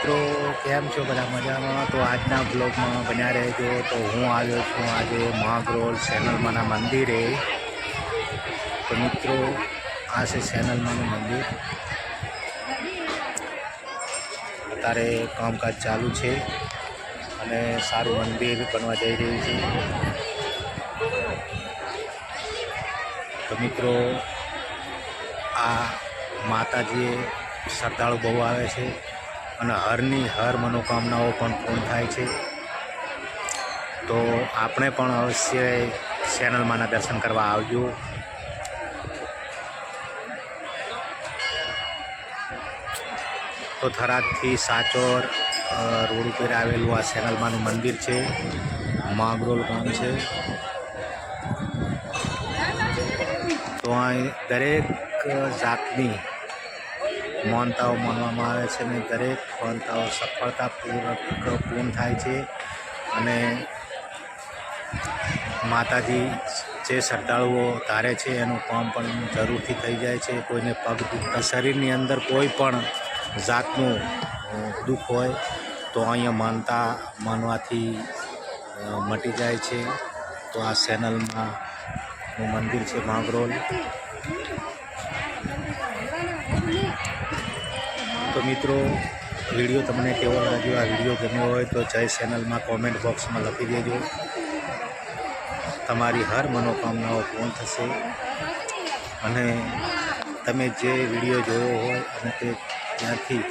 મિત્રો કેમ છો બધા મજામાં? તો આજના બ્લોગમાં બન્યા રહેજો. તો હું આવ્યો છું આજે મહાગ્રોલ સેનલમાના મંદિરે. તો મિત્રો આ છે સેનલમાનું મંદિર. અત્યારે કામકાજ ચાલુ છે અને સારું મંદિર બનવા જઈ રહ્યું છે. તો મિત્રો આ માતાજીએ શ્રદ્ધાળુ બહુ આવે છે અને હરની હર મનોકામનાઓ પણ પૂર્ણ થાય છે. તો આપણે પણ અવશ્ય સેનલમાના દર્શન કરવા આવજો. તો થરાદથી સાચોર રોડ ઉપર આવેલું આ સેનલમાનું મંદિર છે. મહાગ્રોલ ગામ છે. તો અહીં દરેક જાતની માનતાઓ માનવામાં આવે છે અને દરેક માનતાઓ સફળતાપૂર્વક પૂર્ણ થાય છે. અને માતાજી જે શ્રદ્ધાળુઓ ધારે છે એનું કામ પણ જરૂરથી થઈ જાય છે. કોઈને પગ દુખતા શરીરની અંદર કોઈ પણ જાતનું દુઃખ હોય તો અહીંયા માનતા માનવાથી મટી જાય છે. તો આ સેનલમાં મંદિર છે મહાગ્રોલ. તો મિત્રો વિડીયો તમને કેવો લાગ્યો? આ વિડીયો ગમ્યો હોય તો જય સેનલમાં કોમેન્ટ બોક્સમાં લખી દેજો. તમારી હર મનોકામનાઓ પૂર્ણ થશે. અને તમે જે વિડીયો જોયો હોય અને તે ત્યાંથી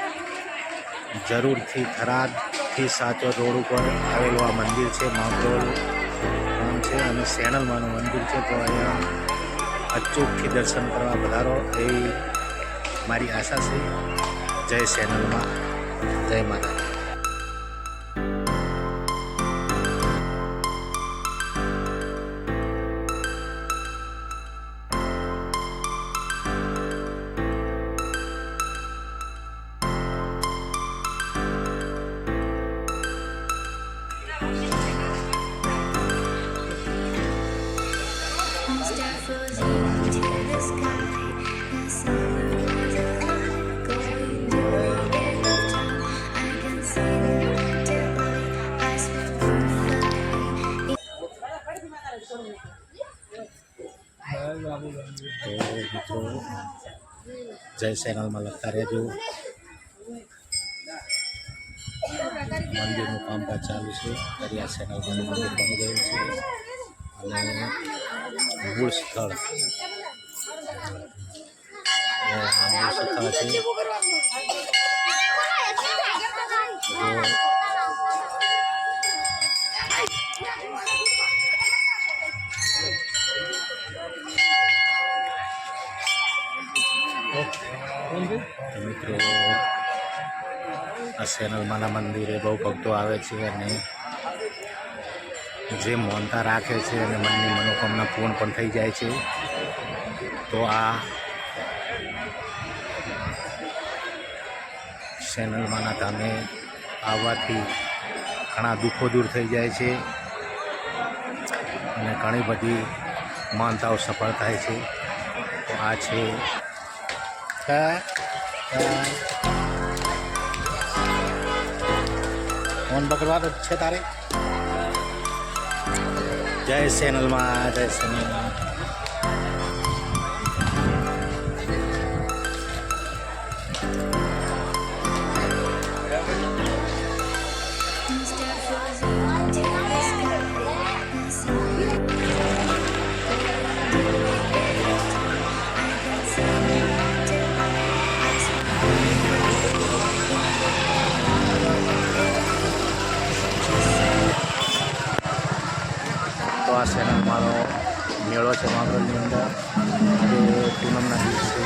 જરૂરથી થરાદથી સાચોર રોડ ઉપર આવેલું આ મંદિર છે મહાગ્રોલ ગામ છે અને સેનલમાનું મંદિર છે. તો અહીંયા અચૂકથી દર્શન કરવા પધારો એવી મારી આશા છે. જય સેનલમાં, જય માતા. તો મિત્રો જય સેનલમાં લખતા રહેજો. મંદિરનું કામકાજ ચાલુ છે. દરિયા સેનલમાનું મંદિર બની ગયું છે અને મૂળ સ્થળ છે. મિત્રો આ સેનલમાના મંદિરે બહુ ભક્તો આવે છે અને જે માનતા રાખે છે અને મનની મનોકામના પૂર્ણ પણ થઈ જાય છે. તો આ સેનલમાના ધામે આવવાથી ઘણા દુઃખો દૂર થઈ જાય છે અને ઘણી બધી માનતાઓ સફળ થાય છે. તો આ છે ફોન પકડવા છે તારે. જય સેનલમાં, જય સેનલમાં. તો આ સેનલમાનો મેળો છે મહાગ્રોલની અંદર. પૂનમના દિવસે